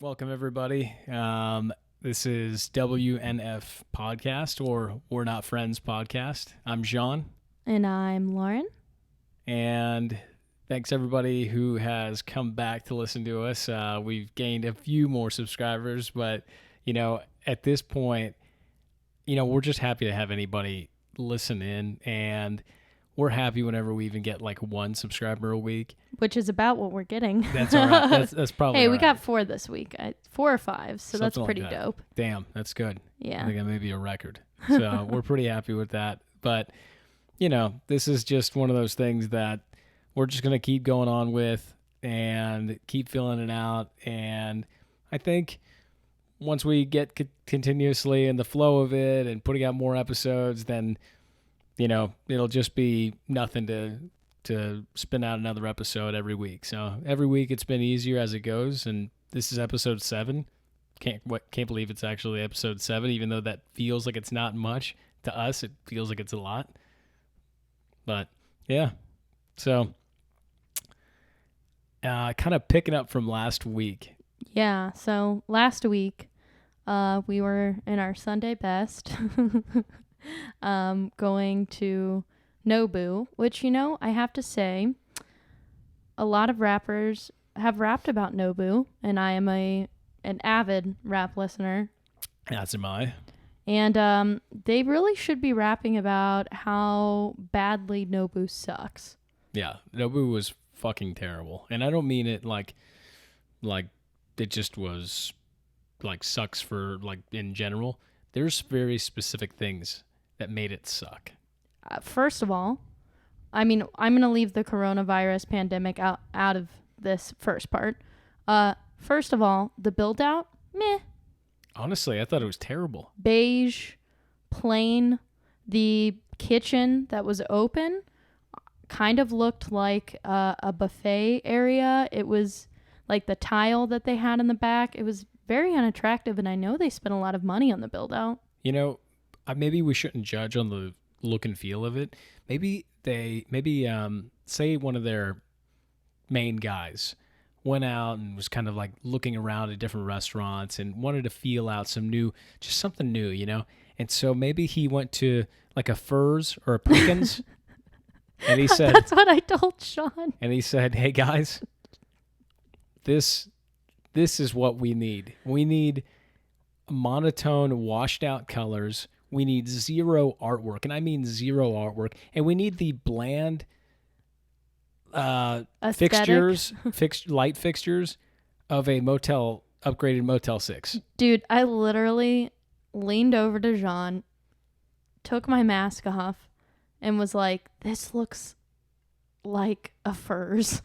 Welcome, everybody. This is WNF podcast, or We're Not Friends podcast. I'm Jean. And I'm Lauren. And thanks, everybody who has come back to listen to us. We've gained a few more subscribers, but, at this point, we're just happy to have anybody listen in, and we're happy whenever we even get like one subscriber a week. Which is about what we're getting. That's all right. That's probably Hey, all we right. got 4 this week. 4 or 5, so Something that's like pretty that. dope. Damn, that's good. Yeah. I think that may be a record. So we're pretty happy with that. But, this is just one of those things that we're just going to keep going on with and keep filling it out. And I think once we get continuously in the flow of it and putting out more episodes, then, it'll just be nothing to spin out another episode every week. So every week it's been easier as it goes. And this is episode 7. Can't believe it's actually episode 7, even though that feels like it's not much. To us, it feels like it's a lot. But, yeah. So, kind of picking up from last week. Yeah, so last week, we were in our Sunday best, going to Nobu, which, I have to say, a lot of rappers have rapped about Nobu, and I am an avid rap listener. That's am I. And they really should be rapping about how badly Nobu sucks. Yeah, Nobu was fucking terrible. And I don't mean it like it just was like sucks for like in general. There's very specific things that made it suck. First of all, I mean, I'm going to leave the coronavirus pandemic out of this first part. First of all, the build out, meh. Honestly, I thought it was terrible. Beige, plain. The kitchen that was open kind of looked like a buffet area. It was like the tile that they had in the back. It was very unattractive, and I know they spent a lot of money on the build out. Maybe we shouldn't judge on the look and feel of it. Maybe say one of their main guys went out and was kind of like looking around at different restaurants and wanted to feel out just something new, And so maybe he went to like a Fur's or a Perkins and he said, that's what I told Sean. And he said, "Hey guys, this is what we need. We need monotone, washed out colors. We need zero artwork." And I mean zero artwork. And we need the bland fixtures, light fixtures of a upgraded Motel 6. Dude, I literally leaned over to Jean, took my mask off, and was like, "This looks like a Fur's."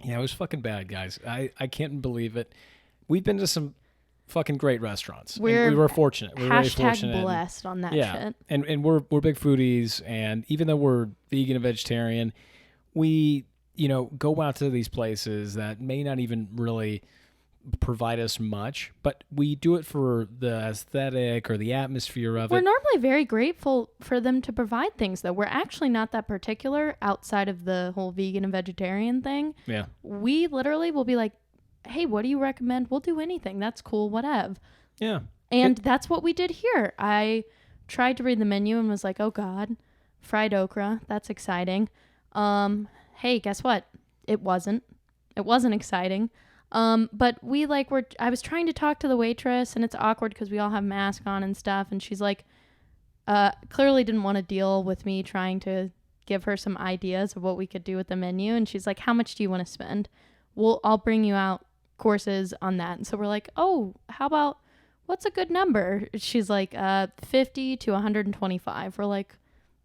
Yeah, it was fucking bad, guys. I can't believe it. We've been to some fucking great restaurants. We were fortunate. We were very fortunate. Blessed on that shit. And we're big foodies, and even though we're vegan and vegetarian, we go out to these places that may not even really provide us much, but we do it for the aesthetic or the atmosphere of it. We're normally very grateful for them to provide things, though. We're actually not that particular outside of the whole vegan and vegetarian thing. Yeah. We literally will be like, "Hey, what do you recommend? We'll do anything. That's cool, whatever." Yeah. And that's what we did here. I tried to read the menu and was like, "Oh God, fried okra. That's exciting." Hey, guess what? It wasn't exciting. But I was trying to talk to the waitress, and it's awkward because we all have masks on and stuff. And she's like, clearly didn't want to deal with me trying to give her some ideas of what we could do with the menu. And she's like, "How much do you want to spend? I'll bring you out courses on that." And so we're like, "Oh, how about, what's a good number?" She's like, 50 to 125. We're like,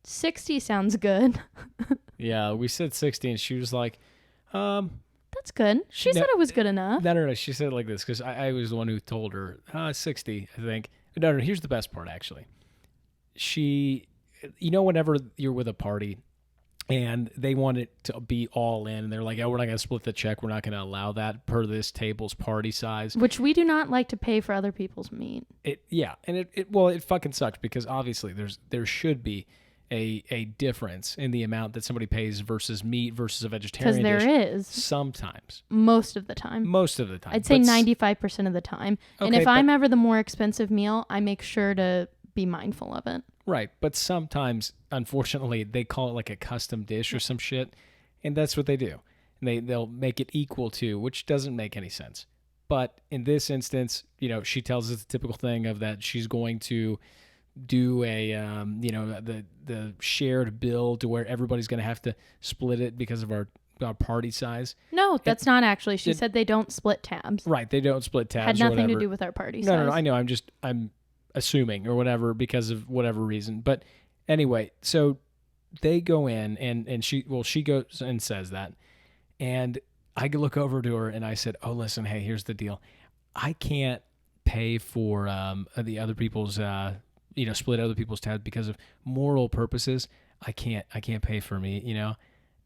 60 sounds good. Yeah, we said 60, and she was like, That's good. She said it was good enough. No. She said it like this because I was the one who told her 60, I think. No, here's the best part, actually. She, whenever you're with a party and they want it to be all in, and they're like, "Oh, we're not going to split the check. We're not going to allow that per this table's party size." Which we do not like to pay for other people's meat. It fucking sucks because obviously there should be a difference in the amount that somebody pays versus meat versus a Because vegetarian there dish. is. Sometimes. Most of the time. Most of the time. I'd say 95% of the time. Okay, and if I'm ever the more expensive meal, I make sure to be mindful of it. Right. But sometimes, unfortunately, they call it like a custom dish or some shit. And that's what they do. And they'll make it equal to, which doesn't make any sense. But in this instance, she tells us the typical thing of that she's going to do a, the shared bill to where everybody's going to have to split it because of our party size. No, that's not actually. She said they don't split tabs. Right. They don't split tabs. Had nothing to do with our party size. No, I know. I'm assuming or whatever because of whatever reason. But anyway, so they go in and she goes and says that. And I look over to her and I said, "Oh, listen, hey, here's the deal. I can't pay for the other people's, split other people's tabs because of moral purposes. I can't pay for me,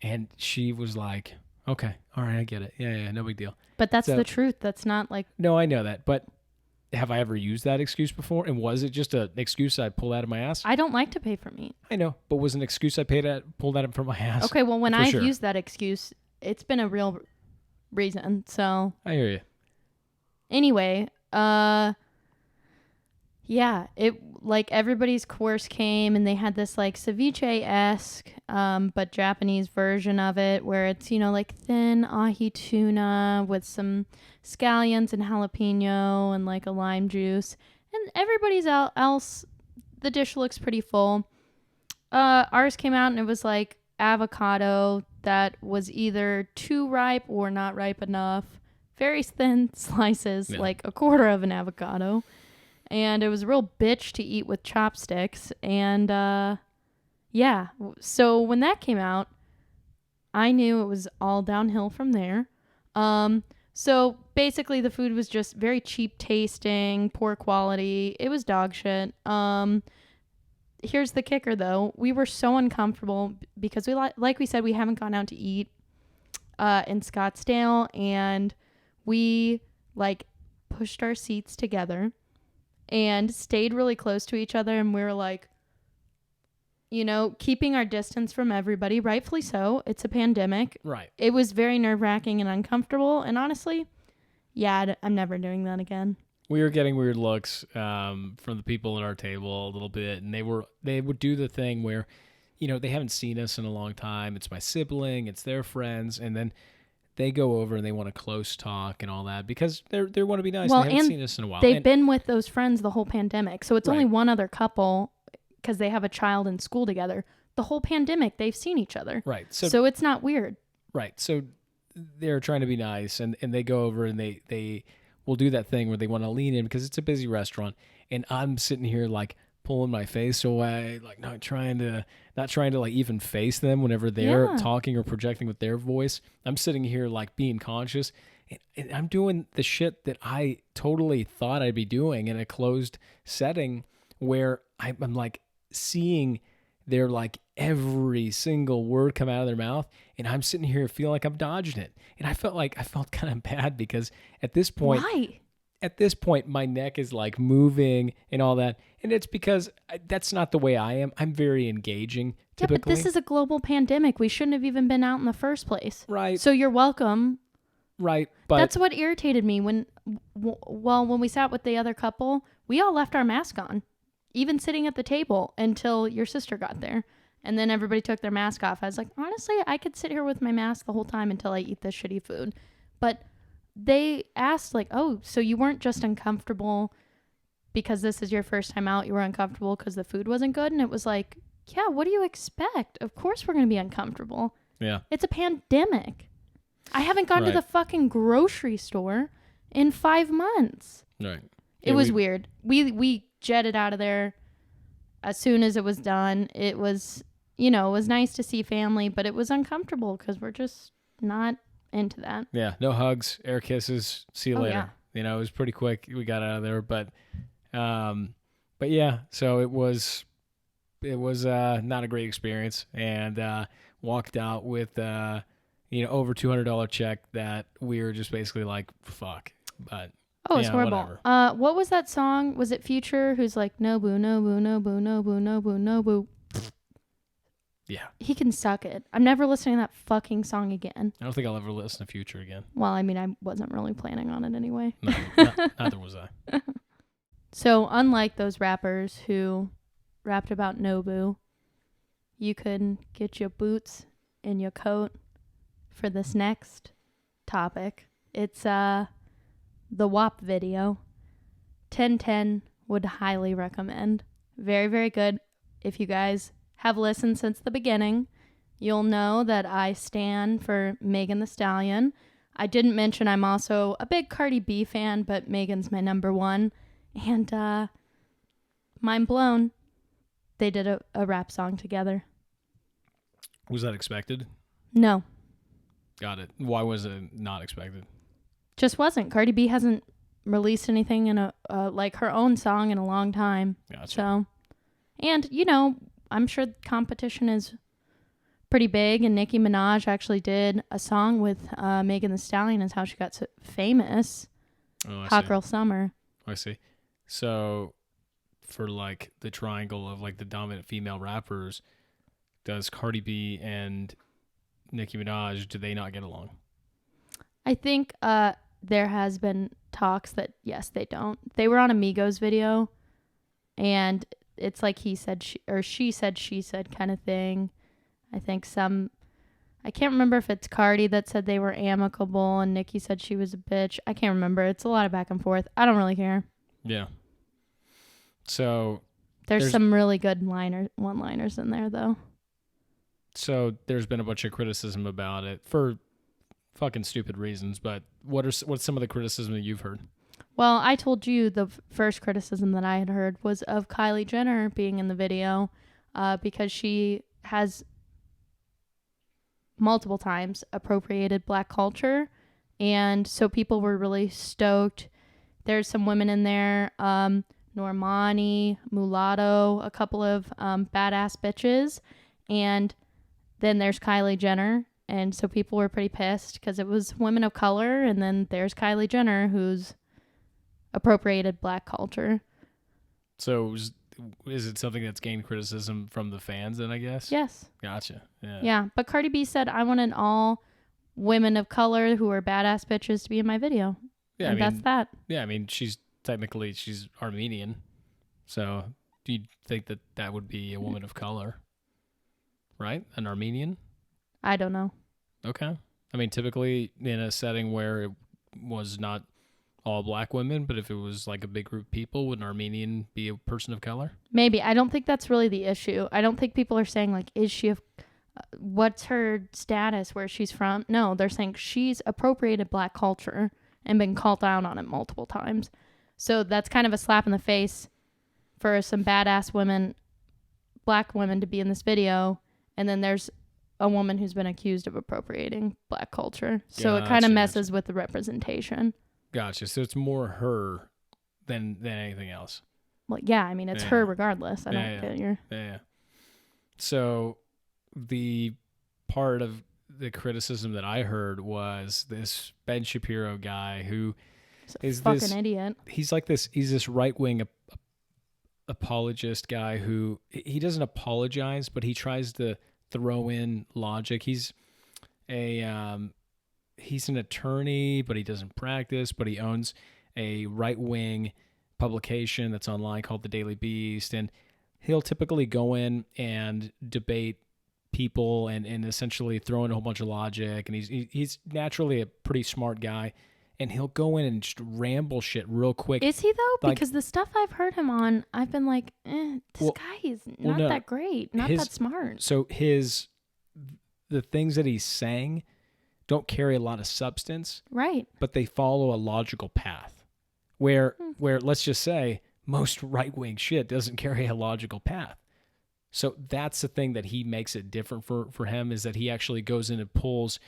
And she was like, "Okay, all right, I get it. Yeah, no big deal." But that's the truth. That's not like. No, I know that, but have I ever used that excuse before? And was it just an excuse I pulled out of my ass? I don't like to pay for meat. I know, but was an excuse I pulled out from my ass? Okay, well, when I've used that excuse, it's been a real reason. So I hear you. Anyway, yeah, it like everybody's course came and they had this like ceviche-esque, but Japanese version of it where it's, like thin ahi tuna with some scallions and jalapeno and like a lime juice. And everybody's else, the dish looks pretty full. Ours came out and it was like avocado that was either too ripe or not ripe enough. Very thin slices, like a quarter of an avocado. And it was a real bitch to eat with chopsticks. And so when that came out, I knew it was all downhill from there. So basically the food was just very cheap tasting, poor quality. It was dog shit. Here's the kicker though. We were so uncomfortable because we like we said, we haven't gone out to eat in Scottsdale, and we like pushed our seats together and stayed really close to each other, and we were like, keeping our distance from everybody, rightfully so. It's a pandemic. Right. It was very nerve-wracking and uncomfortable, and honestly, yeah, I'm never doing that again. We were getting weird looks from the people at our table a little bit, and they would do the thing where, they haven't seen us in a long time. It's my sibling, it's their friends, and then they go over and they want to close talk and all that because they want to be nice. Well, they haven't seen us in a while. They've been with those friends the whole pandemic, so it's only one other couple because they have a child in school together. The whole pandemic, they've seen each other. Right. So it's not weird. Right. So they're trying to be nice, and they go over and they will do that thing where they want to lean in because it's a busy restaurant, and I'm sitting here like pulling my face away, like not trying to like even face them whenever they're talking or projecting with their voice. I'm sitting here like being conscious, and I'm doing the shit that I totally thought I'd be doing in a closed setting where I'm like seeing their like every single word come out of their mouth, and I'm sitting here feeling like I'm dodging it. And I felt kind of bad because at this point, why? At this point, my neck is like moving and all that. And it's because that's not the way I am. I'm very engaging, typically. Yeah, but this is a global pandemic. We shouldn't have even been out in the first place. Right. So you're welcome. Right. But that's what irritated me when we sat with the other couple, we all left our mask on, even sitting at the table until your sister got there. And then everybody took their mask off. I was like, honestly, I could sit here with my mask the whole time until I eat this shitty food. But they asked like, oh, so you weren't just uncomfortable because this is your first time out. You were uncomfortable because the food wasn't good. And it was like, yeah, what do you expect? Of course we're going to be uncomfortable. Yeah. It's a pandemic. I haven't gone to the fucking grocery store in 5 months. Right. It was weird. We jetted out of there as soon as it was done. It was, it was nice to see family, but it was uncomfortable because we're just not into that. Yeah. No hugs, air kisses. See you later. Yeah. It was pretty quick. We got out of there, but yeah, so it was not a great experience, and walked out with over $200 check that we were just basically like, fuck. But it's horrible. Whatever. What was that song? Was it Future who's like Nobu, Nobu, Nobu, Nobu, Nobu, Nobu? Yeah. He can suck it. I'm never listening to that fucking song again. I don't think I'll ever listen to Future again. Well, I mean, I wasn't really planning on it anyway. No, neither was I. So, unlike those rappers who rapped about Nobu, you can get your boots and your coat for this next topic. It's the WAP video. 1010 would highly recommend. Very, very good. If you guys have listened since the beginning, you'll know that I stand for Megan Thee Stallion. I didn't mention I'm also a big Cardi B fan, but Megan's my number one. And mind blown, they did a rap song together. Was that expected? No. Got it. Why was it not expected? Just wasn't. Cardi B hasn't released anything in a like her own song in a long time. Gotcha. So, and you know, I'm sure the competition is pretty big, and Nicki Minaj actually did a song with Megan Thee Stallion. Is how she got so famous. Oh, Hot Girl Summer. I see. So, for like the triangle of like the dominant female rappers, does Cardi B and Nicki Minaj, do they not get along? I think there has been talks that yes, they don't. They were on a Migos video, and it's like he said she said kind of thing. I think I can't remember if it's Cardi that said they were amicable and Nicki said she was a bitch. I can't remember. It's a lot of back and forth. I don't really care. Yeah. So there's some really good one-liners in there though. So there's been a bunch of criticism about it for fucking stupid reasons, but what's some of the criticism that you've heard? Well, I told you the first criticism that I had heard was of Kylie Jenner being in the video because she has multiple times appropriated Black culture, and so people were really stoked. There's some women in there, Normani, Mulatto, a couple of badass bitches, and then there's Kylie Jenner, and so people were pretty pissed because it was women of color, and then there's Kylie Jenner who's appropriated Black culture. So is it something that's gained criticism from the fans then, I guess? Yes. Gotcha. Yeah. Yeah, but Cardi B said, I wanted all women of color who are badass bitches to be in my video. Yeah, and that's that. Yeah, I mean, she's Armenian. So do you think that would be a woman of color? Right? An Armenian? I don't know. Okay. I mean, typically in a setting where it was not all Black women, but if it was like a big group of people, would an Armenian be a person of color? Maybe. I don't think that's really the issue. I don't think people are saying like, is she what's her status, where she's from? No, they're saying she's appropriated Black culture and been called out on it multiple times. So that's kind of a slap in the face for some badass women, Black women, to be in this video. And then there's a woman who's been accused of appropriating Black culture. So it kind of messes with the representation. Gotcha. So it's more her than anything else. Well, yeah. I mean, it's her regardless. I don't get your... Yeah. So the part of the criticism that I heard was this Ben Shapiro guy who is fucking this idiot. He's like this. He's this right-wing apologist guy who he doesn't apologize, but he tries to throw in logic. He's an attorney, but he doesn't practice, but he owns a right-wing publication that's online called The Daily Beast, and he'll typically go in and debate people and essentially throw in a whole bunch of logic, and he's naturally a pretty smart guy, and he'll go in and just ramble shit real quick. Is he though? Like, because the stuff I've heard him on, I've been like, this guy is not that great, not that smart. So the things that he's saying don't carry a lot of substance, right? But they follow a logical path. Where let's just say most right-wing shit doesn't carry a logical path. So that's the thing that he makes it different for him, is that he actually goes in and pulls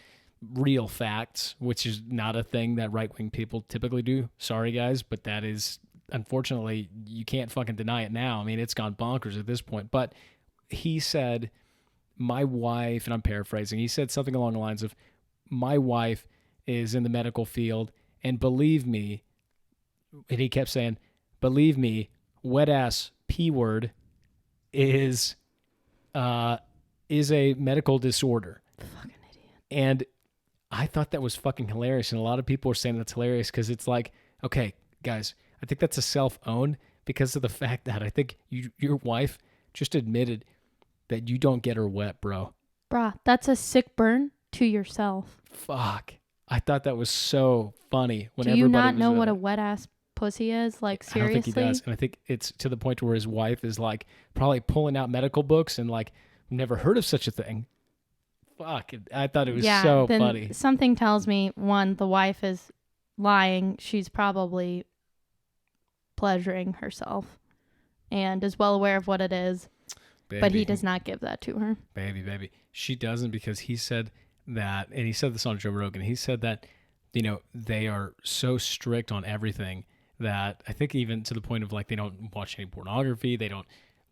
real facts, which is not a thing that right-wing people typically do. Sorry, guys, but that is, unfortunately, you can't fucking deny it now. I mean, it's gone bonkers at this point. But he said, my wife, and I'm paraphrasing, he said something along the lines of, my wife is in the medical field, and believe me, and he kept saying, believe me, wet-ass P-word is is a medical disorder. Fucking idiot. And I thought that was fucking hilarious. And a lot of people are saying that's hilarious because it's like, okay, guys, I think that's a self-own because of the fact that I think your wife just admitted that you don't get her wet, bro. Bruh, that's a sick burn to yourself. Fuck. I thought that was so funny. When Do you everybody not was, know what a wet ass pussy is? Like, seriously? I don't think he does. And I think it's to the point where his wife is like probably pulling out medical books and like, never heard of such a thing. Fuck. I thought it was so then funny. Something tells me, one, the wife is lying. She's probably pleasuring herself and is well aware of what it is. Baby. But he does not give that to her. Baby. She doesn't because he said that, and he said this on Joe Rogan, he said that, you know, they are so strict on everything that I think even to the point of like they don't watch any pornography,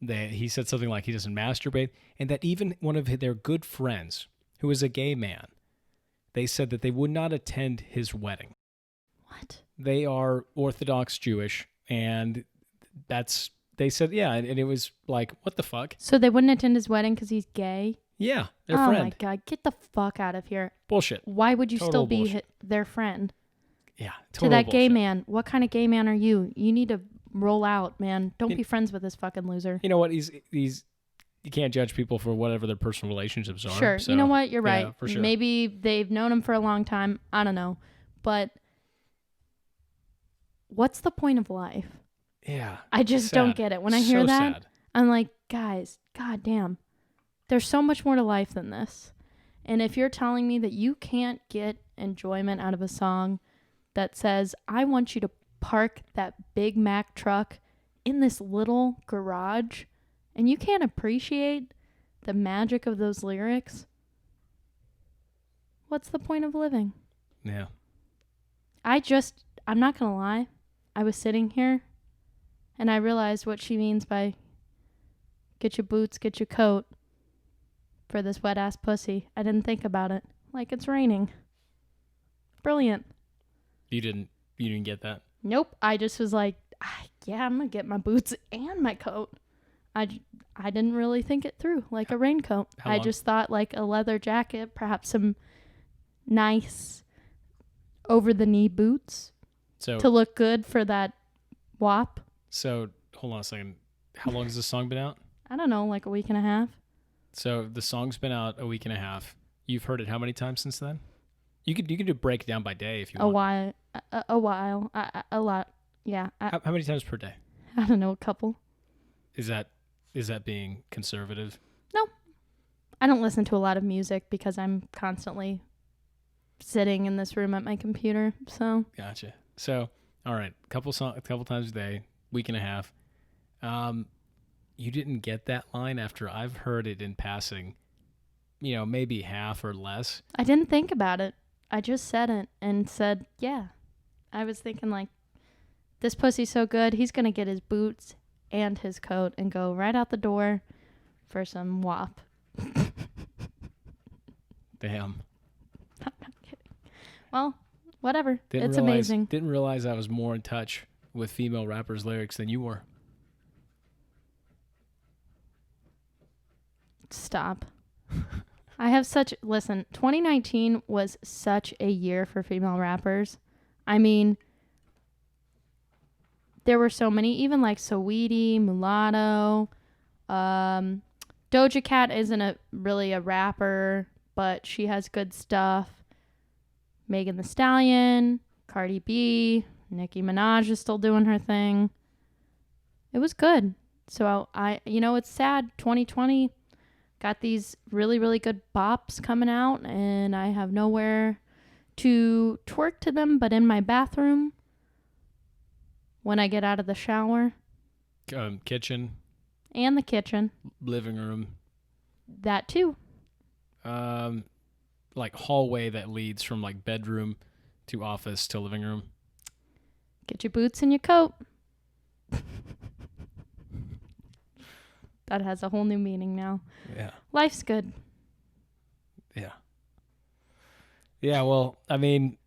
he said something like he doesn't masturbate, and that even one of their good friends, who is a gay man, they said that they would not attend his wedding. What? They are Orthodox Jewish, and they said, yeah, and it was like, what the fuck? So they wouldn't attend his wedding because he's gay? Yeah, their friend. Oh my God, get the fuck out of here. Bullshit. Why would you Total still be bullshit. their friend? Yeah, to that gay man, what kind of gay man are you? You need to roll out, man. Don't be friends with this fucking loser. You know what? He's you can't judge people for whatever their personal relationships are. Sure. So, you know what? You're right. Yeah, for sure. Maybe they've known him for a long time. I don't know. But what's the point of life? Yeah. I just don't get it. When I hear that, sad. I'm like, guys, goddamn. There's so much more to life than this. And if you're telling me that you can't get enjoyment out of a song that says, I want you to park that Big Mac truck in this little garage, and you can't appreciate the magic of those lyrics, what's the point of living? Yeah. I'm not going to lie. I was sitting here and I realized what she means by get your boots, get your coat for this wet ass pussy. I didn't think about it. Like it's raining. Brilliant. You didn't get that? Nope. I just was like, yeah, I'm going to get my boots and my coat. I didn't really think it through like a raincoat. I just thought like a leather jacket, perhaps some nice over-the-knee boots to look good for that WAP. So, hold on a second. How long has this song been out? I don't know, like a week and a half. So, the song's been out a week and a half. You've heard it how many times since then? You could do break down by day if you want. A while. A lot. Yeah. How many times per day? I don't know, a couple. Is that being conservative? No. I don't listen to a lot of music because I'm constantly sitting in this room at my computer. So. Gotcha. So, all right, a couple times a day, week and a half. You didn't get that line after I've heard it in passing, maybe half or less. I didn't think about it. I just said it and said, yeah. I was thinking like, this pussy's so good, he's going to get his boots and his coat and go right out the door for some WAP. Damn. I'm not kidding. Well, whatever. It's amazing. Didn't realize I was more in touch with female rappers' lyrics than you were. Stop. Listen, 2019 was such a year for female rappers. I mean, there were so many, even like Saweetie, Mulatto, Doja Cat isn't really a rapper, but she has good stuff. Megan Thee Stallion, Cardi B, Nicki Minaj is still doing her thing. It was good. So it's sad. 2020 got these really, really good bops coming out, and I have nowhere to twerk to them but in my bathroom when I get out of the shower. Kitchen. And the kitchen. Living room. That too. Like hallway that leads from like bedroom to office to living room. Get your boots and your coat. That has a whole new meaning now. Yeah. Life's good. Yeah. Yeah, well, I mean,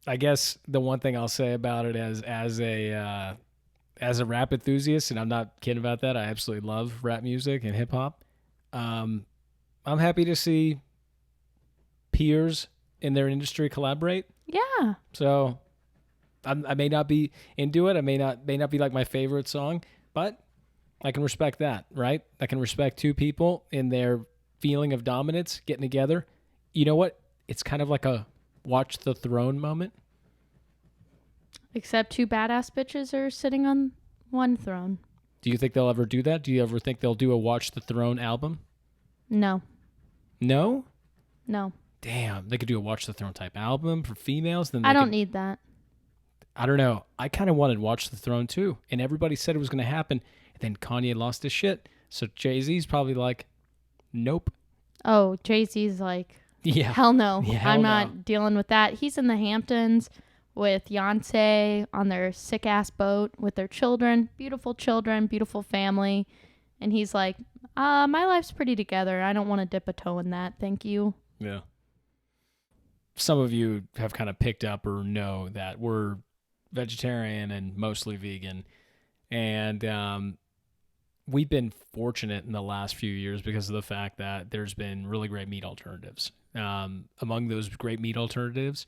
I guess the one thing I'll say about it as a rap enthusiast, and I'm not kidding about that, I absolutely love rap music and hip hop. I'm happy to see peers in their industry collaborate. Yeah. So I may not be into it. I may not be like my favorite song, but I can respect that, right? I can respect two people in their feeling of dominance getting together. You know what? It's kind of like a Watch the Throne moment. Except two badass bitches are sitting on one throne. Do you think they'll ever do that? Do you ever think they'll do a Watch the Throne album? No. No? No. Damn, they could do a Watch the Throne type album for females. Then I don't need that. I don't know. I kind of wanted Watch the Throne too, and everybody said it was going to happen. And then Kanye lost his shit, so Jay-Z's probably like, nope. Oh, Jay-Z's like, Yeah, hell no. Yeah, hell I'm no. not dealing with that. He's in the Hamptons with Beyonce on their sick-ass boat with their children, beautiful family. And he's like, my life's pretty together. I don't want to dip a toe in that. Thank you. Yeah. Some of you have kind of picked up or know that we're vegetarian and mostly vegan. And we've been fortunate in the last few years because of the fact that there's been really great meat alternatives. Among those great meat alternatives,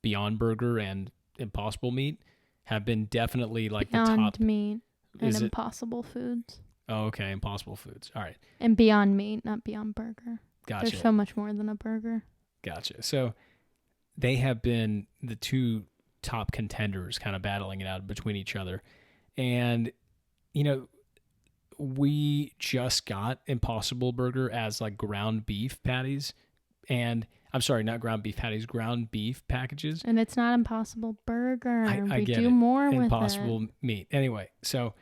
Beyond Burger and Impossible Meat have been definitely like the Beyond top. Meat and Is it? Impossible Foods. Oh, okay. Impossible Foods. All right. And Beyond Meat, not Beyond Burger. Gotcha. There's so much more than a burger. Gotcha. So they have been the two top contenders kind of battling it out between each other. And, you know, we just got Impossible Burger as like ground beef patties. And I'm sorry, not ground beef patties, ground beef packages. And it's not Impossible Burger. I we get do it. more with Impossible Meat. Anyway, so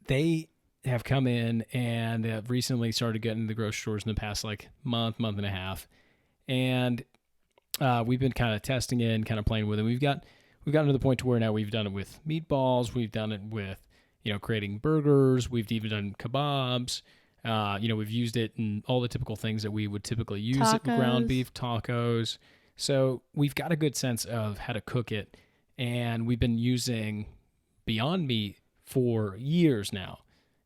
they have come in and have recently started getting to the grocery stores in the past like month and a half. And we've been kind of testing it and kind of playing with it. We've gotten to the point to where now we've done it with meatballs. We've done it with, creating burgers. We've even done kebabs. We've used it in all the typical things that we would typically use it with ground beef, tacos. So we've got a good sense of how to cook it. And we've been using Beyond Meat for years now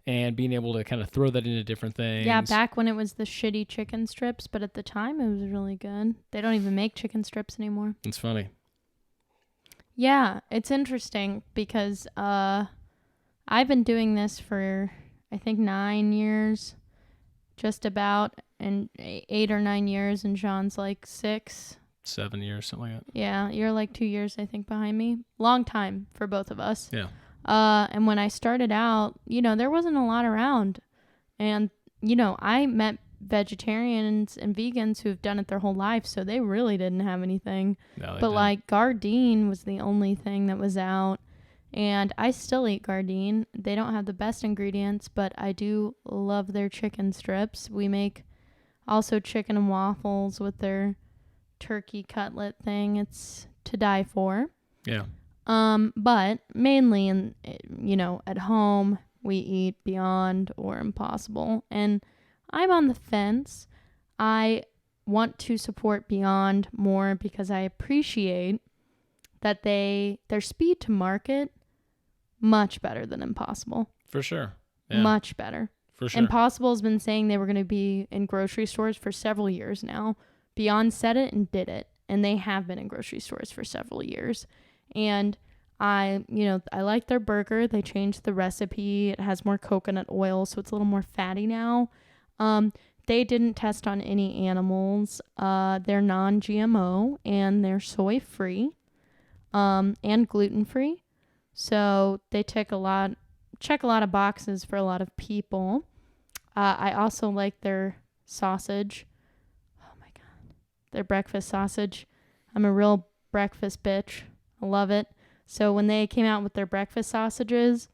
and being able to kind of throw that into different things. Yeah, back when it was the shitty chicken strips, but at the time it was really good. They don't even make chicken strips anymore. It's funny. Yeah, it's interesting because I've been doing this for, I think, 9 years, just about, and 8 or 9 years, and Sean's like 6. 7 years, something like that. Yeah, you're like 2 years, I think, behind me. Long time for both of us. Yeah. And when I started out, there wasn't a lot around. And, I met vegetarians and vegans who've done it their whole life, so they really didn't have anything. No, but like Gardein was the only thing that was out. And I still eat Gardein. They don't have the best ingredients, but I do love their chicken strips. We make also chicken and waffles with their turkey cutlet thing. It's to die for. Yeah. But mainly at home we eat Beyond or Impossible, and I'm on the fence. I want to support Beyond more because I appreciate that their speed to market much better than Impossible. For sure. Yeah. Much better. For sure. Impossible has been saying they were going to be in grocery stores for several years now. Beyond said it and did it, and they have been in grocery stores for several years. And I like their burger. They changed the recipe. It has more coconut oil, so it's a little more fatty now. They didn't test on any animals. They're non-GMO and they're soy-free, and gluten-free. So they check a lot of boxes for a lot of people. I also like their sausage. Oh my God. Their breakfast sausage. I'm a real breakfast bitch. I love it. So when they came out with their breakfast sausages,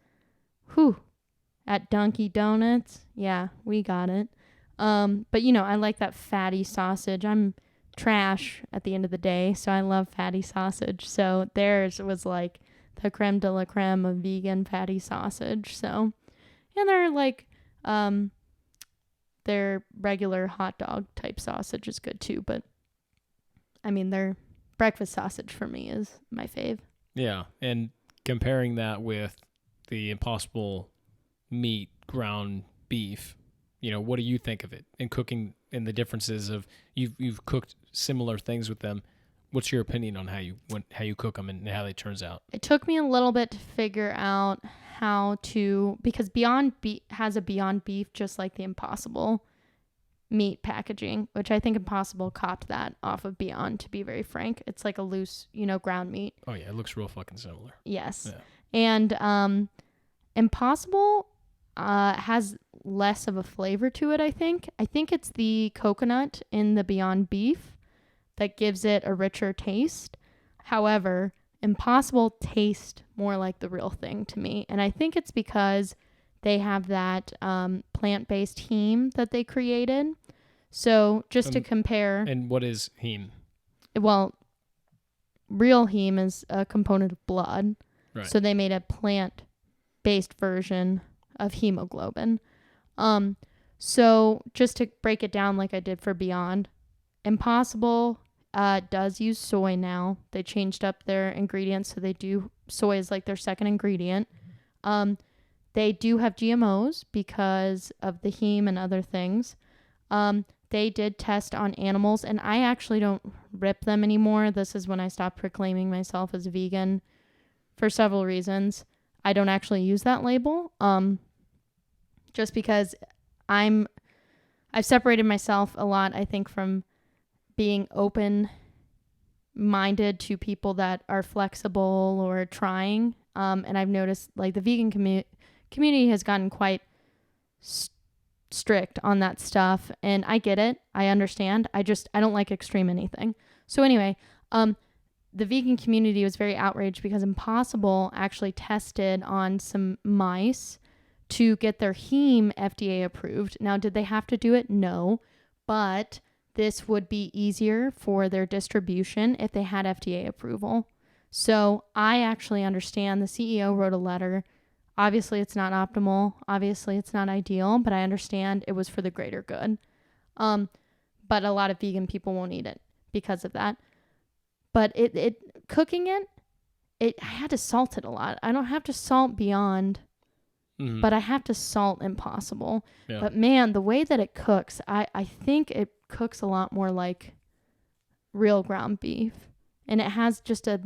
at Dunkin' Donuts, yeah, we got it. But I like that fatty sausage. I'm trash at the end of the day, so I love fatty sausage. So theirs was like the creme de la creme of vegan fatty sausage. So, and they're like, their regular hot dog type sausage is good too. But I mean, their breakfast sausage for me is my fave. Yeah, and comparing that with the Impossible Meat ground beef, what do you think of it and cooking and the differences of you've cooked similar things with them? What's your opinion on how you cook them and how they turns out? It took me a little bit to figure out how to, because has a Beyond Beef just like the Impossible meat packaging, which I think Impossible copped that off of Beyond, to be very frank. It's like a loose, ground meat. Oh yeah, it looks real fucking similar. Yes. Yeah. And Impossible has less of a flavor to it, I think. I think it's the coconut in the Beyond Beef that gives it a richer taste. However, Impossible tastes more like the real thing to me. And I think it's because they have that plant-based heme that they created. So just to compare... And what is heme? Well, real heme is a component of blood. Right. So they made a plant-based version of hemoglobin. So just to break it down like I did for Beyond, Impossible does use soy now. They changed up their ingredients, so soy is like their second ingredient. They do have GMOs because of the heme and other things. They did test on animals, and I actually don't rip them anymore. This is when I stopped proclaiming myself as a vegan for several reasons. I don't actually use that label, just because I've separated myself a lot, I think, from being open-minded to people that are flexible or trying. And I've noticed like the vegan community has gotten quite strict on that stuff. And I get it. I understand. I don't like extreme anything. So anyway, the vegan community was very outraged because Impossible actually tested on some mice to get their heme FDA approved. Now, did they have to do it? No. But this would be easier for their distribution if they had FDA approval. So I actually understand. The CEO wrote a letter. Obviously, it's not optimal. Obviously, it's not ideal, but I understand it was for the greater good. But a lot of vegan people won't eat it because of that. But cooking it, I had to salt it a lot. I don't have to salt Beyond, but I have to salt Impossible. Yeah. But man, the way that it cooks, I think it cooks a lot more like real ground beef. And it has just a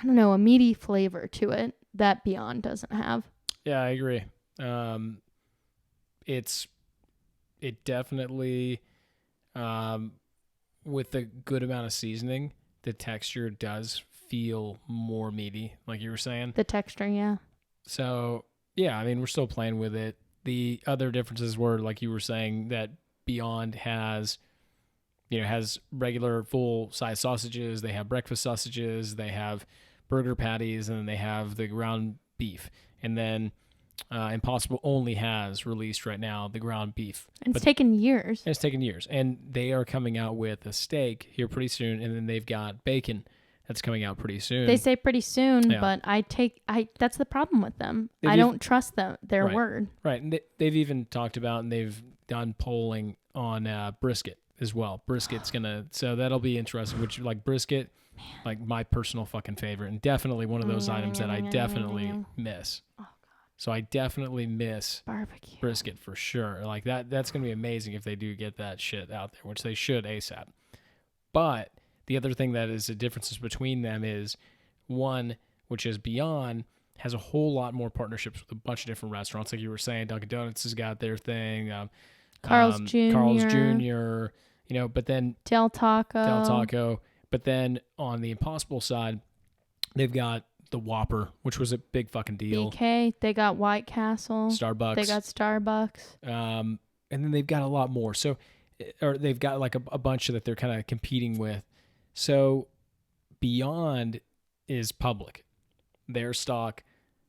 meaty flavor to it that Beyond doesn't have. Yeah, I agree. It definitely, with a good amount of seasoning, the texture does feel more meaty, like you were saying. The texture, yeah. So, yeah, I mean, we're still playing with it. The other differences were, like you were saying, that Beyond has regular full-size sausages. They have breakfast sausages. They have burger patties, and then they have the ground beef. And then Impossible only has released right now the ground beef. And it's taken years. It's taken years. And they are coming out with a steak here pretty soon, and then they've got bacon that's coming out pretty soon. They say pretty soon, yeah. But that's the problem with them. I don't trust their word. Right. And they've even talked about, and they've done polling on brisket as well. Brisket's so that'll be interesting, which like brisket, like my personal fucking favorite, and definitely one of those items that I definitely miss. Oh, God. So I definitely miss barbecue brisket for sure. Like that's going to be amazing if they do get that shit out there, which they should ASAP. But the other thing that is the differences between them is one, which is Beyond, has a whole lot more partnerships with a bunch of different restaurants. Like you were saying, Dunkin' Donuts has got their thing. Carl's Jr. But then Del Taco. But then on the Impossible side, they've got the Whopper, which was a big fucking deal. BK, they got White Castle. Starbucks. They got Starbucks. And then they've got a lot more. So, or they've got like a bunch that they're kind of competing with. So Beyond is public. Their stock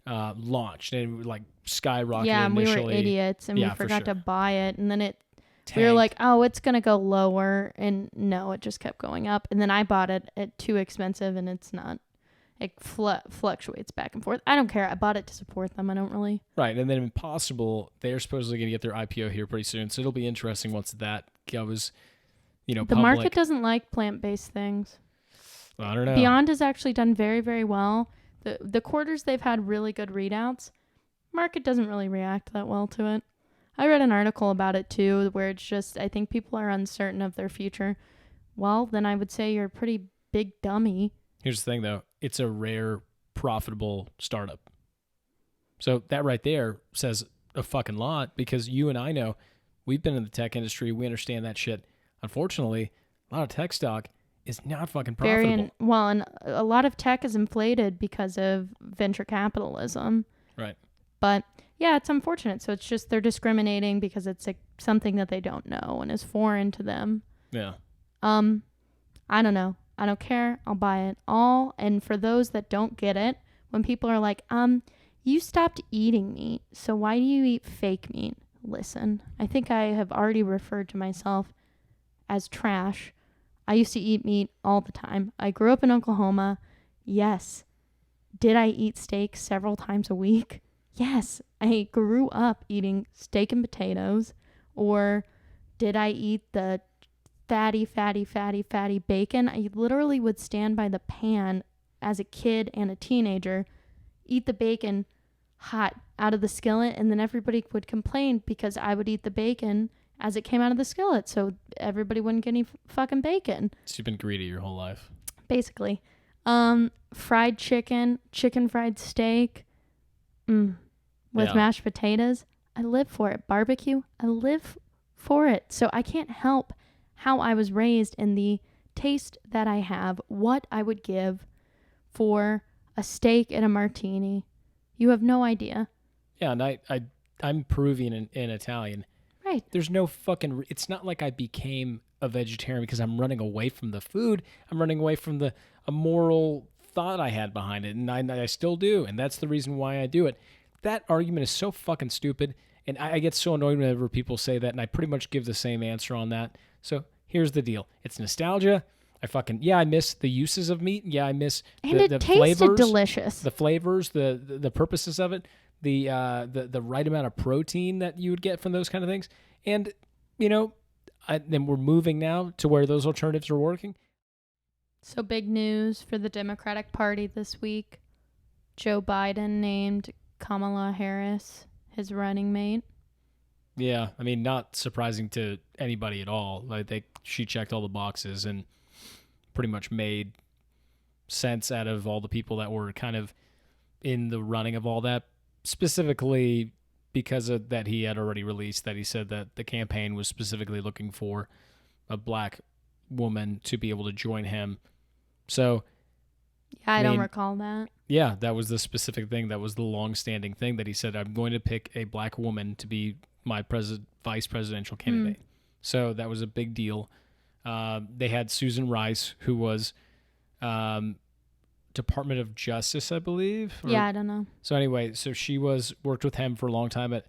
launched and like skyrocketed. Yeah, and initially. We were idiots and we forgot to buy it, and then tanked. We were like, oh, it's gonna go lower, and no, it just kept going up. And then I bought it at too expensive, and it's not. It fluctuates back and forth. I don't care. I bought it to support them. I don't really. Right, and then Impossible, they're supposedly going to get their IPO here pretty soon, so it'll be interesting once that goes. The public. Market doesn't like plant-based things. Well, I don't know. Beyond has actually done very, very well. The quarters they've had really good readouts. market doesn't really react that well to it. I read an article about it too, where it's just, I think people are uncertain of their future. Well, then I would say you're a pretty big dummy. Here's the thing, though. It's a rare, profitable startup. So that right there says a fucking lot, because you and I know we've been in the tech industry. We understand that shit. Unfortunately, a lot of tech stock is not fucking profitable. And a lot of tech is inflated because of venture capitalism. Right. But yeah, it's unfortunate. So it's just they're discriminating because it's something that they don't know and is foreign to them. Yeah. I don't know. I don't care. I'll buy it all. And for those that don't get it, when people are like, you stopped eating meat, so why do you eat fake meat? Listen, I think I have already referred to myself as trash. I used to eat meat all the time. I grew up in Oklahoma. Yes. Did I eat steak several times a week? Yes. I grew up eating steak and potatoes. Or did I eat the fatty bacon? I literally would stand by the pan as a kid and a teenager, eat the bacon hot out of the skillet, and then everybody would complain because I would eat the bacon as it came out of the skillet, so everybody wouldn't get any fucking bacon. So you've been greedy your whole life. Basically. Fried chicken fried steak, with mashed potatoes. I live for it. Barbecue, I live for it. So I can't help how I was raised and the taste that I have, what I would give for a steak and a martini. You have no idea. Yeah, and I'm Peruvian and Italian. Right. There's no fucking... It's not like I became a vegetarian because I'm running away from the food. I'm running away from a moral thought I had behind it, and I still do, and that's the reason why I do it. That argument is so fucking stupid, and I get so annoyed whenever people say that, and I pretty much give the same answer on that. So here's the deal. It's nostalgia. I miss the uses of meat. Yeah, I miss the tasted flavors, delicious. The flavors, the purposes of it, the right amount of protein that you would get from those kind of things. And, then we're moving now to where those alternatives are working. So big news for the Democratic Party this week. Joe Biden named Kamala Harris his running mate. Yeah, I mean, not surprising to anybody at all. Like she checked all the boxes and pretty much made sense out of all the people that were kind of in the running of all that, specifically because of that he had already released that he said that the campaign was specifically looking for a black woman to be able to join him. So yeah, I don't recall that. Yeah, that was the specific thing. That was the long-standing thing that he said, I'm going to pick a black woman to be my vice presidential candidate. So that was a big deal. They had Susan Rice, who was Department of Justice, I believe. Yeah, I don't know. So anyway, so she worked with him for a long time in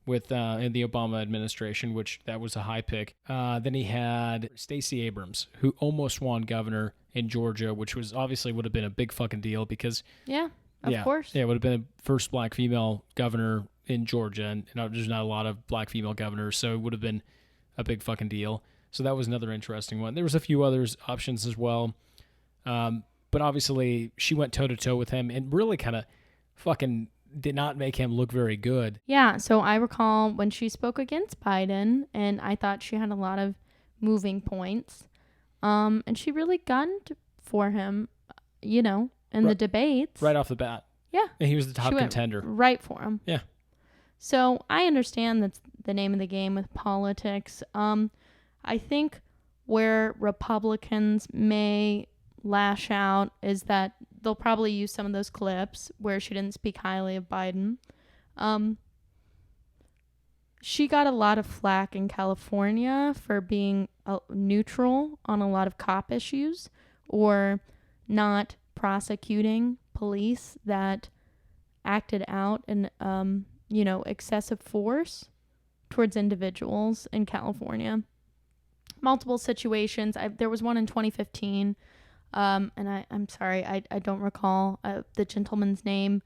the Obama administration, which that was a high pick. Then he had Stacey Abrams, who almost won governor in Georgia, which obviously would have been a big fucking deal because of course. Yeah, it would have been the first black female governor in Georgia, and there's not a lot of black female governors, so it would have been a big fucking deal. So that was another interesting one. There was a few other options as well. But obviously she went toe-to-toe with him and really kind of fucking did not make him look very good. Yeah, so I recall when she spoke against Biden, and I thought she had a lot of moving points. And she really gunned for him, in the debates. Right off the bat. Yeah. And he was the top contender. Right for him. Yeah. So I understand that's the name of the game with politics. I think where Republicans may lash out is that they'll probably use some of those clips where she didn't speak highly of Biden. She got a lot of flack in California for being neutral on a lot of cop issues or not prosecuting police that acted out in, excessive force towards individuals in California. Multiple situations. There was one in 2015. And I'm sorry, I don't recall the gentleman's name.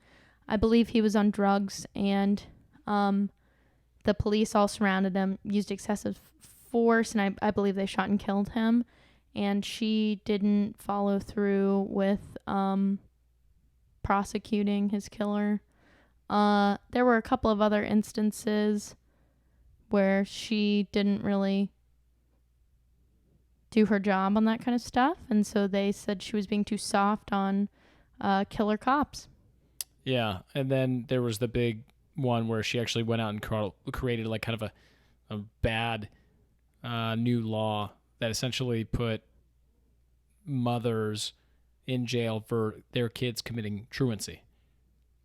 I believe he was on drugs, and the police all surrounded him, used excessive force, and I believe they shot and killed him. And she didn't follow through with prosecuting his killer. There were a couple of other instances where she didn't really do her job on that kind of stuff, and so they said she was being too soft on killer cops. Yeah, and then there was the big one where she actually went out and created like kind of a bad new law that essentially put mothers in jail for their kids committing truancy.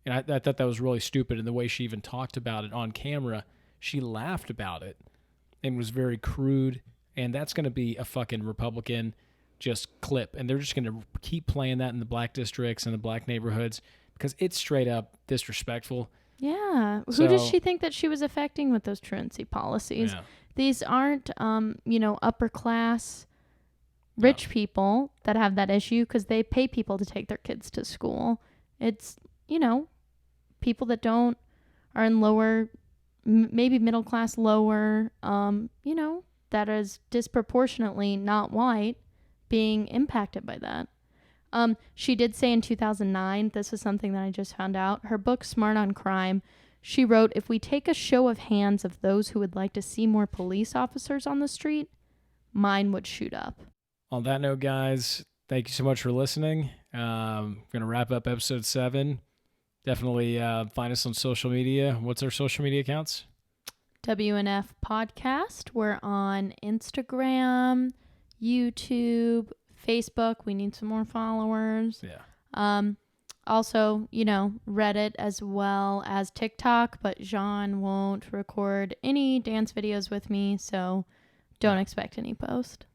And I thought that was really stupid. And the way she even talked about it on camera, she laughed about it and was very crude. And that's going to be a fucking Republican just clip. And they're just going to keep playing that in the black districts and the black neighborhoods because it's straight up disrespectful. Yeah. Who does she think that she was affecting with those truancy policies? Yeah. These aren't, upper class rich people that have that issue because they pay people to take their kids to school. It's, people that are in lower, maybe middle class, lower, that is disproportionately not white being impacted by that. She did say in 2009, this is something that I just found out, her book, Smart on Crime, she wrote, if we take a show of hands of those who would like to see more police officers on the street, mine would shoot up. On that note, guys, thank you so much for listening. Going to wrap up episode 7. Definitely find us on social media. What's our social media accounts? WNF Podcast. We're on Instagram, YouTube, Facebook. We need some more followers. Yeah. Also, Reddit as well as TikTok, but Jean won't record any dance videos with me, so don't expect any post.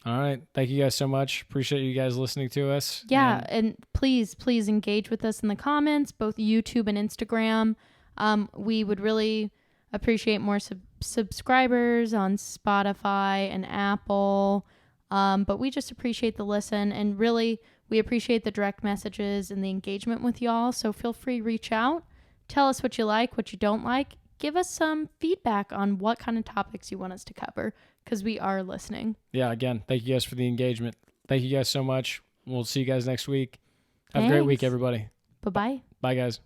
All right. Thank you guys so much. Appreciate you guys listening to us. Yeah, and please engage with us in the comments, both YouTube and Instagram. We would really appreciate more subscribers on Spotify and Apple. But we just appreciate the listen, and really we appreciate the direct messages and the engagement with y'all. So feel free to reach out. Tell us what you like, what you don't like. Give us some feedback on what kind of topics you want us to cover, because we are listening. Yeah, again, thank you guys for the engagement. Thank you guys so much. We'll see you guys next week. Have a great week, everybody. Bye-bye. Bye, guys.